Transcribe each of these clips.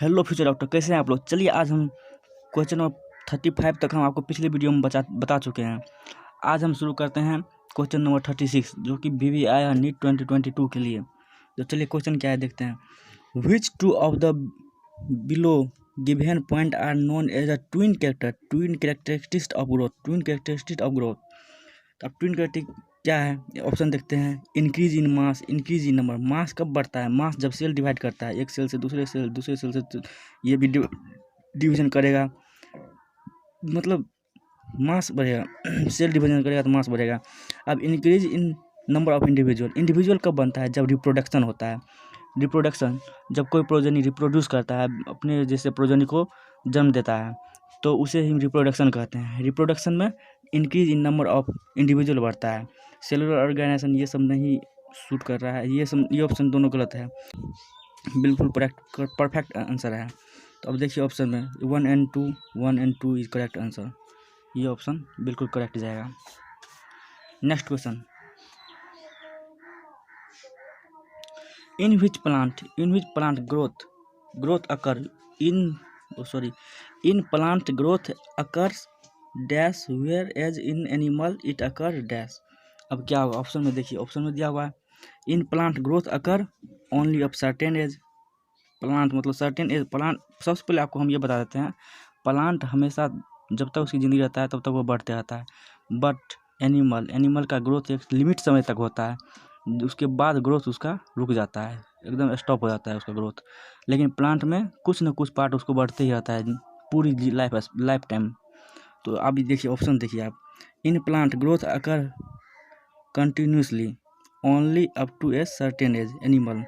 Hello future doctor, कैसे हैं आप लोग। चलिए आज हम क्वेश्चन नंबर 35 तक हम आपको पिछले वीडियो में बता चुके हैं। आज हम शुरू करते हैं क्वेश्चन नंबर 36 जो कि BBI आया नीट 2022 के लिए। तो चलिए क्वेश्चन क्या है देखते हैं। Which two of the below given point are known as a twin characteristics of growth. अब ट्विन कैरेक्टरिस्टिक क्या है, ऑप्शन देखते हैं। Increase in mass, increase in number. Mass कब बढ़ता है? मास जब सेल डिवाइड करता है, एक सेल से दूसरे सेल से ये भी डिवीजन करेगा, मतलब मास बढ़ेगा। सेल डिवीजन करेगा तो मास बढ़ेगा। अब increase in number of individual कब बनता है? जब रिप्रोडक्शन होता है। रिप्रोडक्शन जब कोई प्रोजेनी रिप्रोड्यूस करता है, अपने जैसे प्रोजेनी को जन्म देता है, तो उसे हम रिप्रोडक्शन कहते हैं। रिप्रोडक्शन में increase in number of individual बढ़ता है। सेलुलर ऑर्गेनाइजेशन ये सब नहीं सूट कर रहा है, ये ऑप्शन दोनों गलत है, बिल्कुल परफेक्ट आंसर है। तो अब देखिए ऑप्शन में 1 and 2 इज करेक्ट आंसर। ये ऑप्शन बिल्कुल करेक्ट जाएगा। Next question. In which plant growth occur in plant growth occurs dash whereas in animal it occur dash. अब क्या होगा ऑप्शन में देखिए, ऑप्शन में दिया हुआ है इन plant growth occur only of certain age. Plant मतलब सर्टेन एज। प्लांट सबसे पहले आपको हम ये बता देते हैं, प्लांट हमेशा जब तक उसकी ज़िंदगी रहता है तब तक वो बढ़ते रहता है। बट एनिमल का ग्रोथ एक लिमिट समय तक होता है, उसके बाद ग्रोथ उसका रुक जाता है, एकदम स्टॉप हो जाता है उसका ग्रोथ। लेकिन प्लांट में कुछ न कुछ पार्ट उसको बढ़ते ही रहता है पूरी लाइफ टाइम। तो अभी देखिए ऑप्शन देखिए आप। In plant growth occur continuously only up to a certain age animal.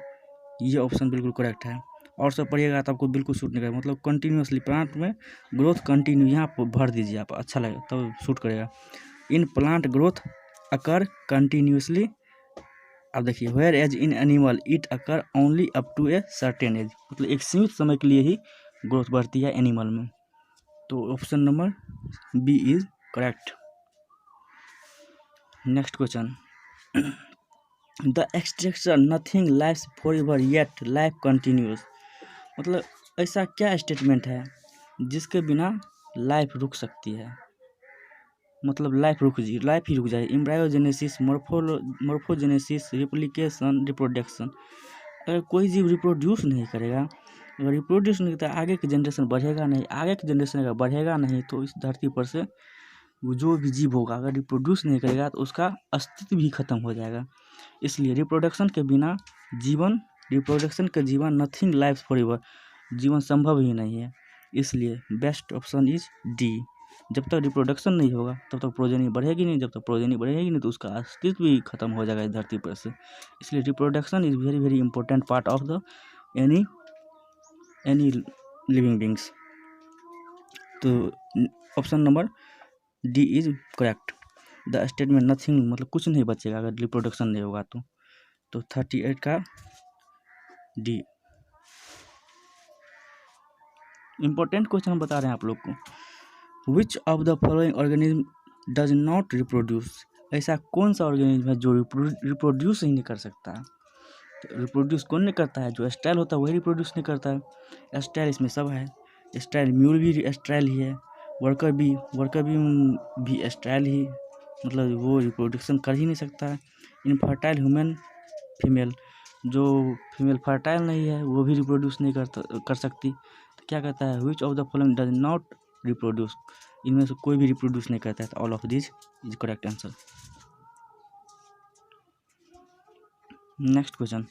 ये ऑप्शन बिल्कुल करेक्ट है। और सब पढ़िएगा तो आपको बिल्कुल सूट नहीं करेगा, मतलब कंटिन्यूसली प्लांट में ग्रोथ कंटिन्यू, यहाँ पर भर दीजिए आप, अच्छा लगेगा तब सूट करेगा। In plant growth occur continuously. अब देखिए whereas in animal it occur only up to a certain age, मतलब एक सीमित समय के लिए ही ग्रोथ बढ़ती है एनिमल में। तो option number B is correct. Next question. The extraction nothing life for ever yet life continues. मतलब ऐसा क्या स्टेटमेंट है जिसके बिना लाइफ रुक सकती है, मतलब लाइफ ही रुक जाए। एम्ब्रायोजेनेसिस, मॉर्फोजेनेसिस, रिप्लिकेशन, रिप्रोडक्शन। अगर कोई जीव रिप्रोड्यूस नहीं करेगा, अगर रिप्रोड्यूस नहीं करता, आगे की जनरेशन बढ़ेगा नहीं, आगे की जनरेशन अगर बढ़ेगा नहीं तो इस धरती पर से वो जो भी जीव होगा अगर रिप्रोड्यूस नहीं करेगा तो उसका अस्तित्व भी खत्म हो जाएगा। इसलिए रिप्रोडक्शन के जीवन नथिंग लाइफ फॉर एवर, जीवन संभव ही नहीं है। इसलिए बेस्ट ऑप्शन इज डी। जब तक रिप्रोडक्शन नहीं होगा तब तक प्रोजेनी बढ़ेगी नहीं, जब तक प्रोजेनी बढ़ेगी नहीं तो उसका अस्तित्व भी खत्म हो जाएगा इस धरती पर से। इसलिए reproduction is very very important part of the any living beings. तो option number D is correct. The statement nothing मतलब कुछ नहीं बचेगा अगर रिप्रोडक्शन नहीं होगा तो 38 का डी। इंपॉर्टेंट क्वेश्चन हम बता रहे हैं आप लोग को। Which of the following organism does not reproduce. ऐसा कौन सा ऑर्गेनिज्म है जो रिप्रोड्यूस ही नहीं कर सकता? तो रिप्रोड्यूस कौन नहीं करता है? जो स्टाइल होता है वही रिप्रोड्यूस नहीं करता है। स्टाइल इसमें सब है। स्टाइल म्यूल भी स्टाइल ही है, वर्कर भी स्टाइल ही, मतलब वो रिप्रोडक्शन कर ही नहीं सकता है। इनफर्टाइल ह्यूमन फीमेल, जो फीमेल फर्टाइल नहीं है वो भी रिप्रोड्यूस नहीं कर सकती। तो क्या कहता है? Which of the following does not reproduce. इनमें से कोई भी रिप्रोड्यूस नहीं करता है। All of this is correct answer. Next question.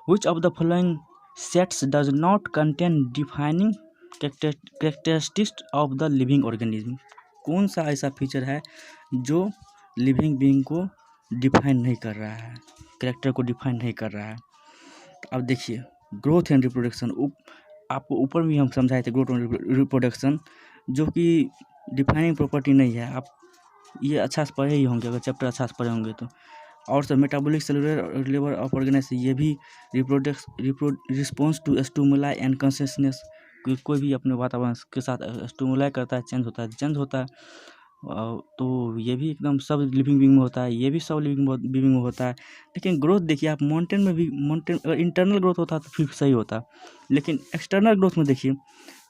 Which of the following sets does not contain defining characteristics of the living organism. कौन सा ऐसा फीचर है जो लिविंग बीइंग को डिफाइन नहीं कर रहा है, कैरेक्टर को डिफाइन नहीं कर रहा है? तो अब देखिए ग्रोथ एंड रिप्रोडक्शन, आपको ऊपर भी हम समझाए थे ग्रोथ एंड रिप्रोडक्शन, जो कि डिफाइनिंग प्रॉपर्टी नहीं है। आप ये अच्छा से पढ़े ही होंगे, अगर चैप्टर अच्छा से पढ़े होंगे तो। और सब metabolic cellular level of organisation, ये भी response to stimuli and consciousness, कोई भी अपने वातावरण के साथ स्टिमुलाई करता है, चेंज होता है। तो ये भी एकदम सब लिविंग बीइंग में होता है, ये भी सब लिविंग बीइंग में होता है। लेकिन ग्रोथ देखिए आप माउंटेन में भी, माउंटेन अगर इंटरनल ग्रोथ होता तो फिर सही होता, लेकिन एक्सटर्नल ग्रोथ में देखिए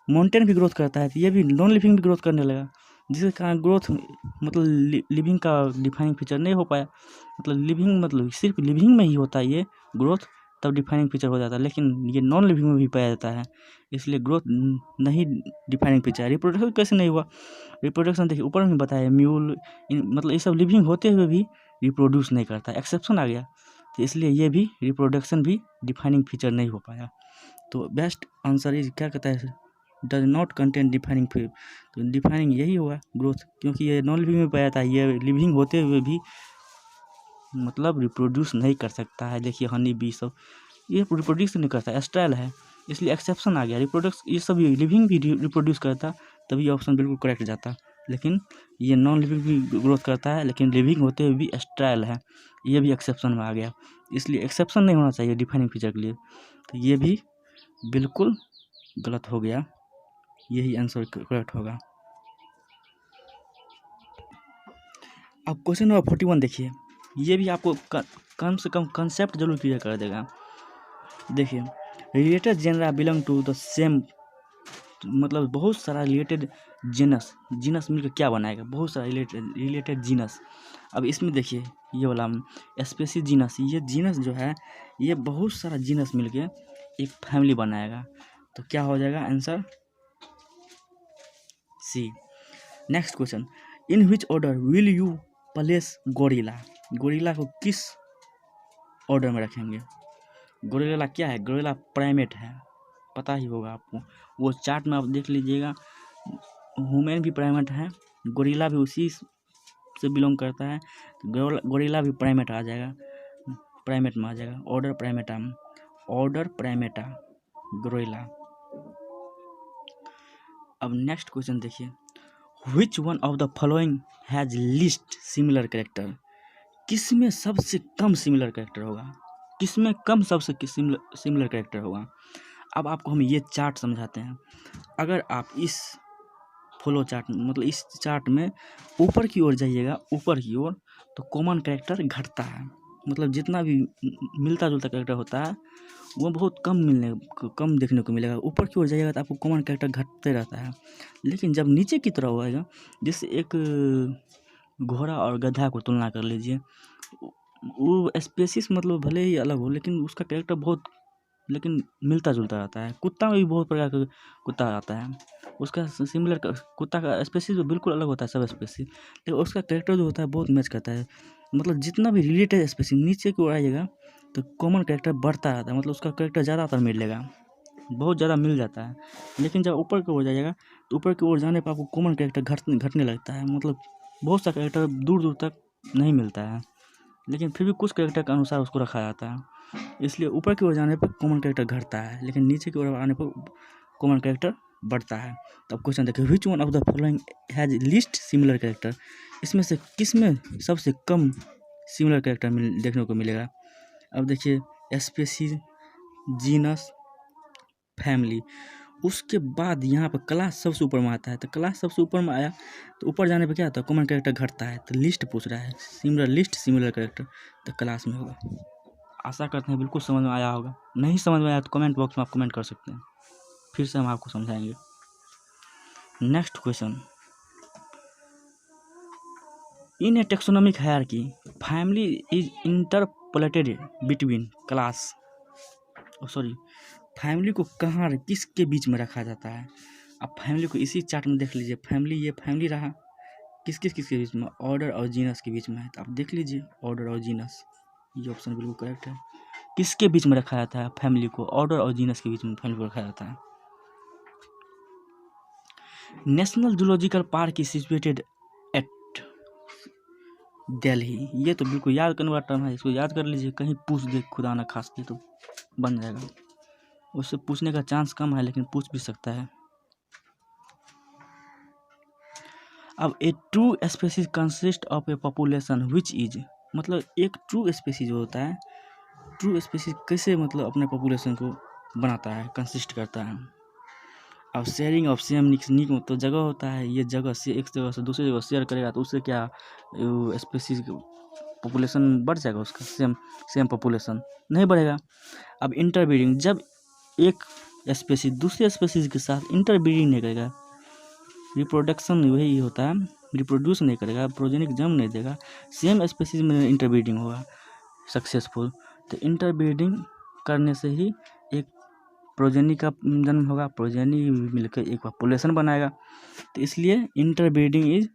माउंटेन भी ग्रोथ करता है तो ये भी नॉन लिविंग भी ग्रोथ करने लगा, जिसके कारण ग्रोथ मतलब लिविंग का डिफाइनिंग फीचर नहीं हो पाया। मतलब लिविंग मतलब सिर्फ लिविंग में ही होता है ये ग्रोथ, तब डिफाइनिंग फीचर हो जाता है, लेकिन ये नॉन लिविंग में भी पाया जाता है, इसलिए ग्रोथ नहीं डिफाइनिंग फीचर है। रिप्रोडक्शन कैसे नहीं हुआ? रिप्रोडक्शन देखिए ऊपर में बताया म्यूल मतलब ये सब लिविंग होते हुए भी रिप्रोड्यूस नहीं करता, एक्सेप्शन आ गया, तो इसलिए ये भी रिप्रोडक्शन भी डिफाइनिंग फीचर नहीं हो पाया। तो बेस्ट आंसर इज क्या कहता है, does not contain defining feature. तो डिफाइनिंग यही हुआ ग्रोथ, क्योंकि ये नॉन लिविंग में पाया था, ये लिविंग होते हुए भी मतलब रिप्रोड्यूस नहीं कर सकता है। देखिए हनी बी सब ये रिप्रोड्यूस नहीं करता, एस्ट्रल है, इसलिए एक्सेप्शन आ गया। रिप्रोडक्स ये सब लिविंग भी रिप्रोड्यूस करता तभी ऑप्शन बिल्कुल करेक्ट जाता, लेकिन ये नॉन लिविंग भी ग्रोथ करता है लेकिन लिविंग होते हुए भी एस्ट्रल है, ये भी एक्सेप्शन में आ गया, इसलिए एक्सेप्शन नहीं होना चाहिए डिफाइनिंग फीचर के लिए, तो ये भी बिल्कुल गलत हो गया, यही आंसर करेक्ट होगा। अब क्वेश्चन नंबर 41 देखिए, ये भी आपको कम से कम कंसेप्ट जरूर क्लियर कर देगा। देखिए related genera belong to the same, मतलब बहुत सारा रिलेटेड जीनस मिलकर क्या बनाएगा, बहुत सारा रिलेटेड जीनस। अब इसमें देखिए ये वाला स्पेसीज जीनस, ये जीनस जो है ये बहुत सारा जीनस मिलके एक फैमिली बनाएगा, तो क्या हो जाएगा answer C. Next question, in which order will you place gorilla, gorilla को किस ऑर्डर में रखेंगे? गोरिल्ला क्या है? गोरिल्ला प्राइमेट है, पता ही होगा आपको, वो चार्ट में आप देख लीजिएगा, ह्यूमन भी प्राइमेट है, गोरिल्ला भी उसी से बिलोंग करता है, गोरिल्ला भी प्राइमेट आ जाएगा, प्राइमेट में आ जाएगा, ऑर्डर प्राइमेटा गोरिल्ला। अब नेक्स्ट क्वेश्चन देखिए, which one of the following has least similar character, किसमें सबसे कम सिमिलर कैरेक्टर होगा, किसमें कम सबसे सिमिलर कैरेक्टर होगा? अब आपको हम ये चार्ट समझाते हैं। अगर आप इस फ्लो चार्ट मतलब इस चार्ट में ऊपर की ओर जाइएगा, ऊपर की ओर, तो कॉमन कैरेक्टर घटता है, मतलब जितना भी मिलता जुलता कैरेक्टर होता है वो बहुत कम देखने को मिलेगा। ऊपर की ओर जाइएगा तो आपको कॉमन कैरेक्टर घटते रहता है, लेकिन जब नीचे की तरफ आएगा, जैसे एक घोड़ा और गधा को तुलना कर लीजिए, वो स्पेसिस मतलब भले ही अलग हो लेकिन उसका कैरेक्टर बहुत लेकिन मिलता जुलता रहता है। कुत्ता में भी बहुत प्रकार का कुत्ता आता है, उसका सिमिलर कुत्ता का स्पेसिस बिल्कुल अलग होता है सब स्पेसिस, लेकिन उसका कैरेक्टर जो होता है बहुत मैच करता है। मतलब जितना भी रिलेटेड स्पेसिस नीचे की ओर आइएगा तो कॉमन कैरेक्टर बढ़ता रहता है, मतलब उसका कैरेक्टर ज़्यादातर मिलेगा, बहुत ज़्यादा मिल जाता है। लेकिन जब ऊपर की ओर जाइएगा तो ऊपर की ओर जाने पर आपको कॉमन कैरेक्टर घटने लगता है, मतलब बहुत सा कैरेक्टर दूर दूर तक नहीं मिलता है, लेकिन फिर भी कुछ कैरेक्टर के अनुसार उसको रखा जाता है, इसलिए ऊपर की ओर जाने पर कॉमन कैरेक्टर घटता है, लेकिन नीचे की ओर आने पर कॉमन कैरेक्टर बढ़ता है। तो अब क्वेश्चन देखिए, which one of the following has least similar character, इसमें से किस में सबसे कम सिमिलर कैरेक्टर देखने को मिलेगा? अब देखिए स्पेसीज, जीनस, फैमिली, उसके बाद यहाँ पर क्लास सबसे ऊपर में आता है, तो क्लास सबसे ऊपर में आया तो ऊपर जाने पर क्या होता है, कॉमन कैरेक्टर घटता है, तो लिस्ट पूछ रहा है, सिमिलर कैरेक्टर, तो क्लास में होगा। आशा करते हैं बिल्कुल समझ में आया होगा, नहीं समझ में आया तो कमेंट बॉक्स में आप कमेंट कर सकते हैं, फिर से हम आपको समझाएंगे। Next question, in A taxonomic hierarchy family is interpolated between class, family को कहाँ किसके बीच में रखा जाता है? अब फैमिली को इसी चार्ट में देख लीजिए, ये फैमिली रहा किसके बीच में, ऑर्डर और जीनस के बीच में है, तो आप देख लीजिए ऑर्डर और जीनस, ये ऑप्शन बिल्कुल करेक्ट है। किसके बीच में रखा जाता है फैमिली को? ऑर्डर और जीनस के बीच में फैमिली को रखा जाता है। National zoological park is situated at Delhi, ये तो बिल्कुल याद करने वाला टर्म है, इसको याद कर लीजिए, कहीं पूछ दे खुदा ना खास्ते तो बन जाएगा, उससे पूछने का चांस कम है लेकिन पूछ भी सकता है। अब a true species consist of a population which is, मतलब एक ट्रू स्पीसीज होता है, ट्रू स्पीसीज कैसे मतलब अपने पॉपुलेशन को बनाता है, कंसिस्ट करता है? अब शेयरिंग ऑफ सेम निक में तो जगह होता है, ये जगह से एक जगह से दूसरी जगह शेयर करेगा तो उससे क्या स्पेसीज पॉपुलेशन बढ़ जाएगा, उसका सेम पॉपुलेशन नहीं बढ़ेगा। अब इंटरब्रीडिंग, जब एक स्पेसीज दूसरे स्पेसीज के साथ इंटरब्रीडिंग नहीं करेगा, रिप्रोडक्शन वही होता है, रिप्रोड्यूस नहीं करेगा, प्रोजेनिक जन्म नहीं देगा, सेम स्पेसीज में इंटरब्रीडिंग होगा सक्सेसफुल, तो इंटरब्रीडिंग करने से ही एक प्रोजेनी का जन्म होगा, प्रोजेनी मिलकर एक पॉपुलेशन बनाएगा। तो इसलिए इंटरब्रीडिंग इज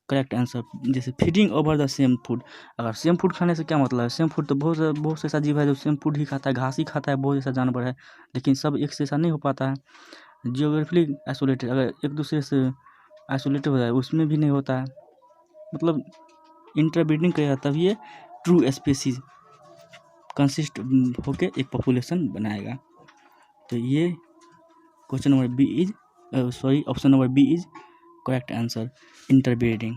करेक्ट आंसर। जैसे feeding over the same food, अगर सेम फूड खाने से क्या मतलब है, सेम फूड तो बहुत से ऐसा जीव है जो सेम फूड ही खाता है, घास ही खाता है, बहुत ऐसा जानवर है, लेकिन सब एक से ऐसा नहीं हो पाता है। जियोग्राफिकली आइसोलेटेड, अगर एक दूसरे से आइसोलेटेड हो जाए उसमें भी नहीं होता है, मतलब इंटरब्रीडिंग करेगा तब ये ट्रू स्पेसीज कंसिस्ट होके एक पॉपुलेशन बनाएगा। तो ये question number B is option number B is correct answer, interbreeding.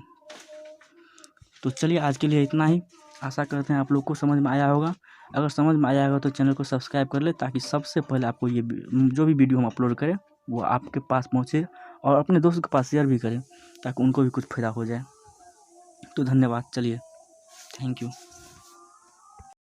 तो चलिए आज के लिए इतना ही, आशा करते हैं आप लोग को समझ में आया होगा। अगर समझ में आया होगा तो चैनल को सब्सक्राइब कर ले, ताकि सबसे पहले आपको ये जो भी वीडियो हम अपलोड करें वो आपके पास पहुँचे, और अपने दोस्तों के पास शेयर भी करें ताकि उनको भी कुछ फ़ायदा हो जाए। तो धन्यवाद, चलिए, थैंक यू।